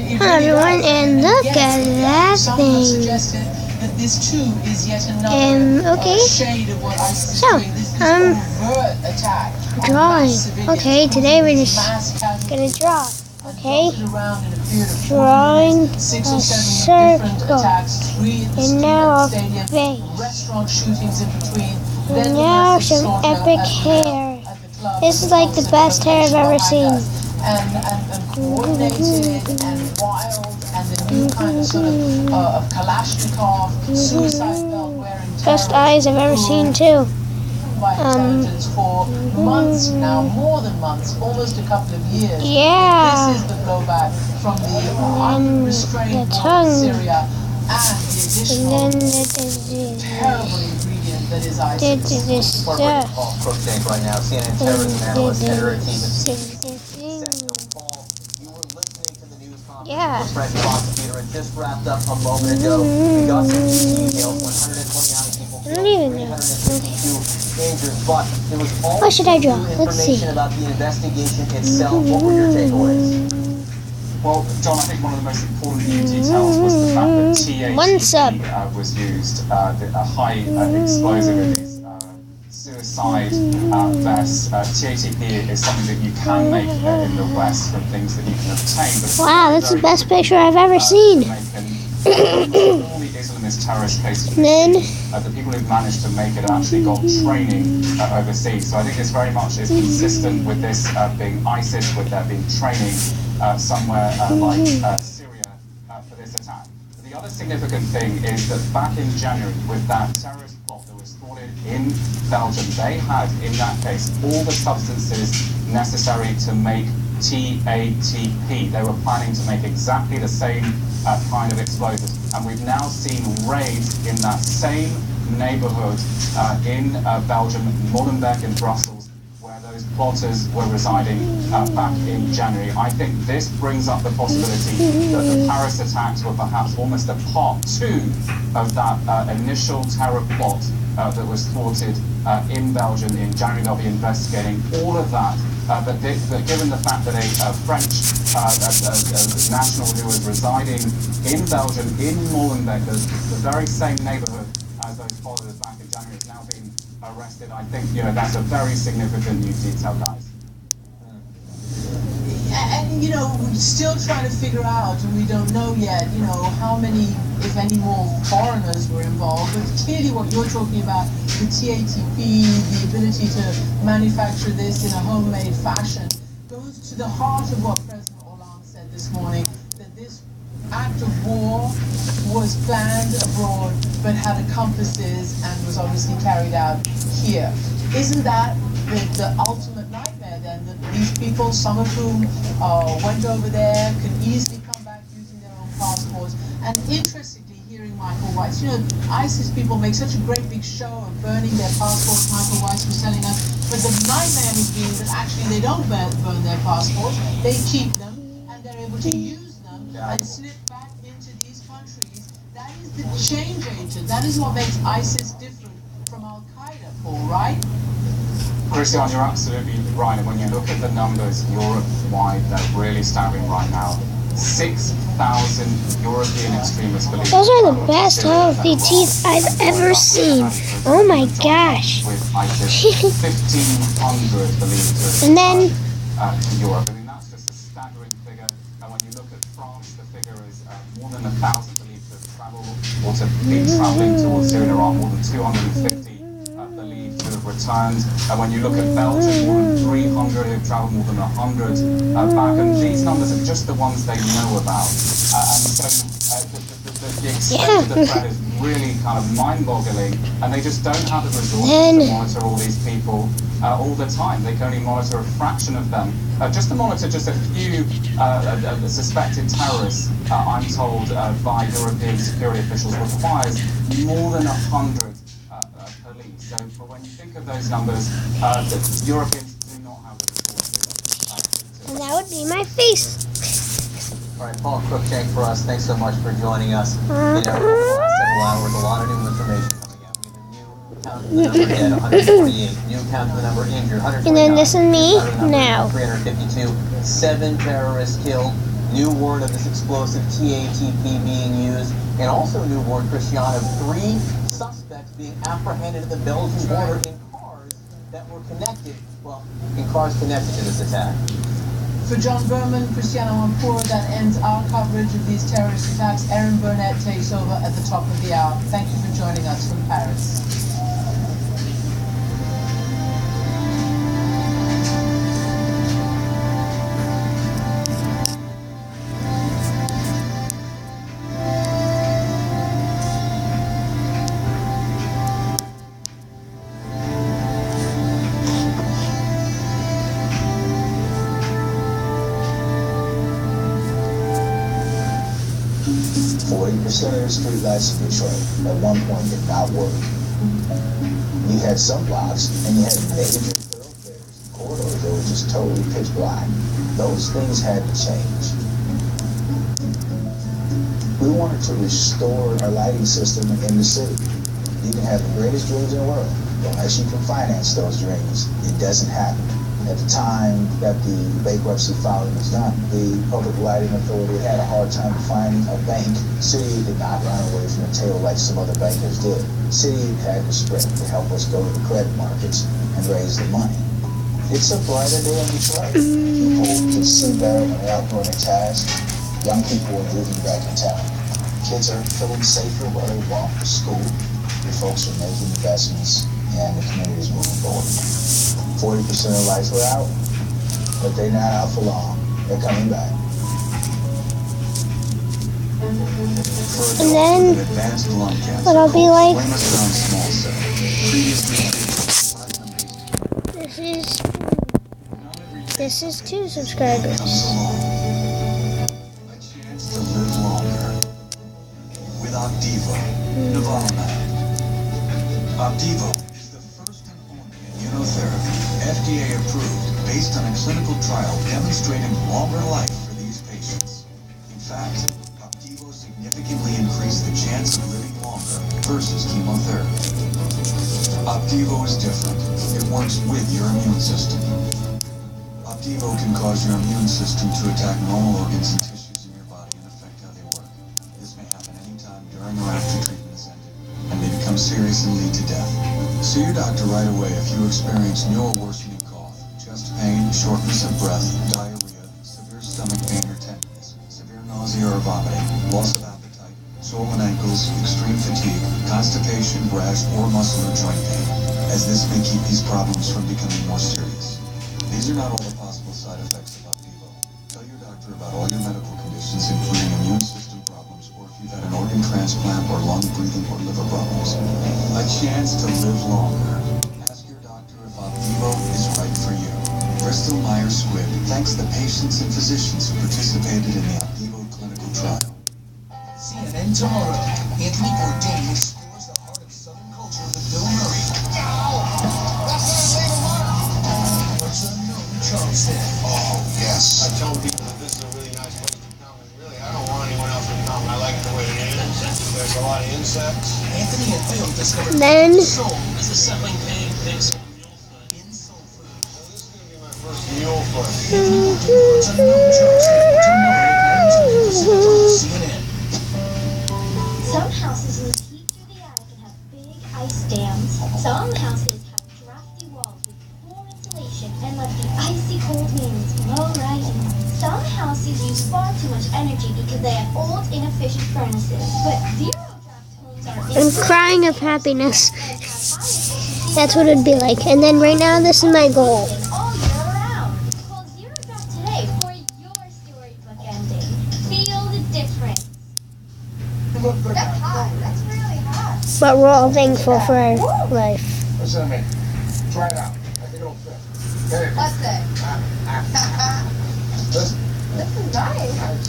Hello everyone, and look at that thing. Okay. So, drawing. Okay, today we're just gonna draw. Okay, drawing a circle, and now a face, and now some epic hair. This is like the best hair I've ever seen. And coordinated and wild, and the new kind of sort of Kalashnikov suicide belt wearing best eyes I've ever seen too. By intelligence for months now, more than months, almost a couple of years. Yeah. This is the blowback from the unrestrained war in Syria and the additional terrible ingredient that is ISIS. Right now, CNN terrorism analyst Edward Yeah. French prosecutor had just wrapped up a moment ago. We got some details: 129 people killed, 352 injured. But there was also what should I draw? Let's see. information about the investigation itself. What were your takeaways? Well, John, I think one of the most important new details was the fact that THC was used, a high explosive in these suicide vests. THCP is something that you can make in the West from things that you can obtain. But wow, that's the best picture I've ever seen. All the Islamist terrorist cases, the people who've managed to make it actually got training overseas. So I think this very much is consistent with this being ISIS, with there being training somewhere like Syria for this attack. The other significant thing is that back in January, with that terrorist plot that was thwarted in Belgium, they had, in that case, all the substances necessary to make TATP. They were planning to make exactly the same kind of explosives. And we've now seen raids in that same neighborhood in Belgium, Molenbeek in Brussels, where those plotters were residing back in January. I think this brings up the possibility that the Paris attacks were perhaps almost a part two of that initial terror plot that was thwarted in Belgium in January. They'll be investigating all of that. But given the fact that a French national who was residing in Belgium, in Molenbeek, the very same neighborhood as those followers back in January, has now been arrested, I think that's a very significant new detail, guys. And we're still trying to figure out, and we don't know yet, how many, if any more foreigners were involved. But clearly what you're talking about, the TATP, the ability to manufacture this in a homemade fashion, goes to the heart of what President Hollande said this morning, that this act of war was planned abroad, but had accomplices and was obviously carried out here. Isn't that the ultimate nightmare then, that these people, some of whom went over there, can easily come back using their own passports? And interestingly, hearing Michael Weiss, ISIS people make such a great big show of burning their passports. Michael Weiss was telling us, but the nightmare has been that actually they don't burn their passports, they keep them, and they're able to use them and slip back into these countries. That is the change agent. That is what makes ISIS different from Al-Qaeda, Paul, right? Christian, you're absolutely right. And when you look at the numbers Europe-wide, they're really staggering right now. 6,000 European extremists believe. Those are the best healthy teeth I've ever seen. Oh my gosh. With ISIS, 1,500 believed to And then to Europe. I mean, that's just a staggering figure. And when you look at France, the figure is more than 1,000 believed to have traveled or to be traveling towards Syria. There are more than 250 believed to have returned. And when you look at Belgium, more than 300 who've traveled, more than 100 back. And these numbers are just the ones they know about. And so the extent of the threat is really kind of mind-boggling. And they just don't have the resources to monitor all these people all the time. They can only monitor a fraction of them. Just to monitor just a few suspected terrorists, I'm told, by European security officials, requires more than 100 police. So for when you think of those numbers, the Europeans do not have the resources. and that would be my face. All right, Paul Cruikshank for us. Thanks so much for joining us. Over the last several hours, a lot of new information coming out. We have a new count to the number dead, 148. New count to the number injured, 129. And then this is me now. 352. 7 terrorists killed. New word of this explosive TATP being used, and also new word, Christian, of 3 suspects being apprehended at the Belgian border in cars that were connected, in cars connected to this attack. For John Berman, Cristiano Ampur, that ends our coverage of these terrorist attacks. Erin Burnett takes over at the top of the hour. Thank you for joining us from Paris. 40% of the streetlights in Detroit at one point did not work. You had some blocks, and you had major thoroughfares, corridors that were just totally pitch black. Those things had to change. We wanted to restore our lighting system in the city. You can have the greatest dreams in the world, but unless you can finance those dreams, it doesn't happen. At the time that the bankruptcy filing was done, the Public Lighting Authority had a hard time finding a bank. The city did not run away from the tail like some other bankers did. The city had to sprint to help us go to the credit markets and raise the money. It's a brighter day in Detroit. People can see better when they're out doing their tasks. Young people are moving back in town. Kids are feeling safer where they walk to school. Your folks are making investments and the community is moving forward. 40% of lights were out, but they're not out for long. They're coming back. And then what I'll be like, this is 2 subscribers. A chance to live longer with Opdivo, Nivolumab. Opdivo is the first and only immunotherapy FDA approved based on a clinical trial demonstrating longer life for these patients. In fact, Opdivo significantly increased the chance of living longer versus chemotherapy. Opdivo is different. It works with your immune system. Opdivo can cause your immune system to attack normal organs and tissues in your body and affect how they work. This may happen anytime during or after treatment is ended, and may become serious and lead to death. See your doctor right away if you experience new or worsening cough, chest pain, shortness of breath, diarrhea, severe stomach pain or tenderness, severe nausea or vomiting, loss of appetite, swollen ankles, extreme fatigue, constipation, rash, or muscle or joint pain, as this may keep these problems from becoming more serious. These are not all the possible side effects of Opdivo. Tell your doctor about all your medical conditions, including immune system problems, or if you've had an organ transplant or lung, breathing, or liver problems. A chance to live longer. Ask your doctor if Opdivo is right for you. Bristol Myers Squibb thanks the patients and physicians who participated in the Opdivo clinical trial. CNN tomorrow. Anthony Bourdain explores the heart of Southern culture with Bill Murray. What's unknown Charleston? Oh, yes. I tell people that this is a really nice place to come, and really, I don't want anyone else to come. I like it the way it is. There's a lot of insects. Anthony and Bill discover Then soul is a settling pain fix in soul food. So this is going to be my first mule foot. What's unknown Charleston tomorrow at 9:20 on CNN. Some houses leak heat through the attic and have big ice dams. Some houses have drafty walls with poor insulation and let the icy cold winds blow right in. Some houses use far too much energy because they have old, inefficient furnaces. But zero-draft homes are I'm crying of happiness. That's what it'd be like. And then right now, this is my goal. all year round. Call Zero Draft today for your storybook ending. Feel the difference. That's hot. That's really hot. But we're all thankful for our life. What's that mean? Try it out. I think it'll fit. Get it. What's that? Listen. This is nice.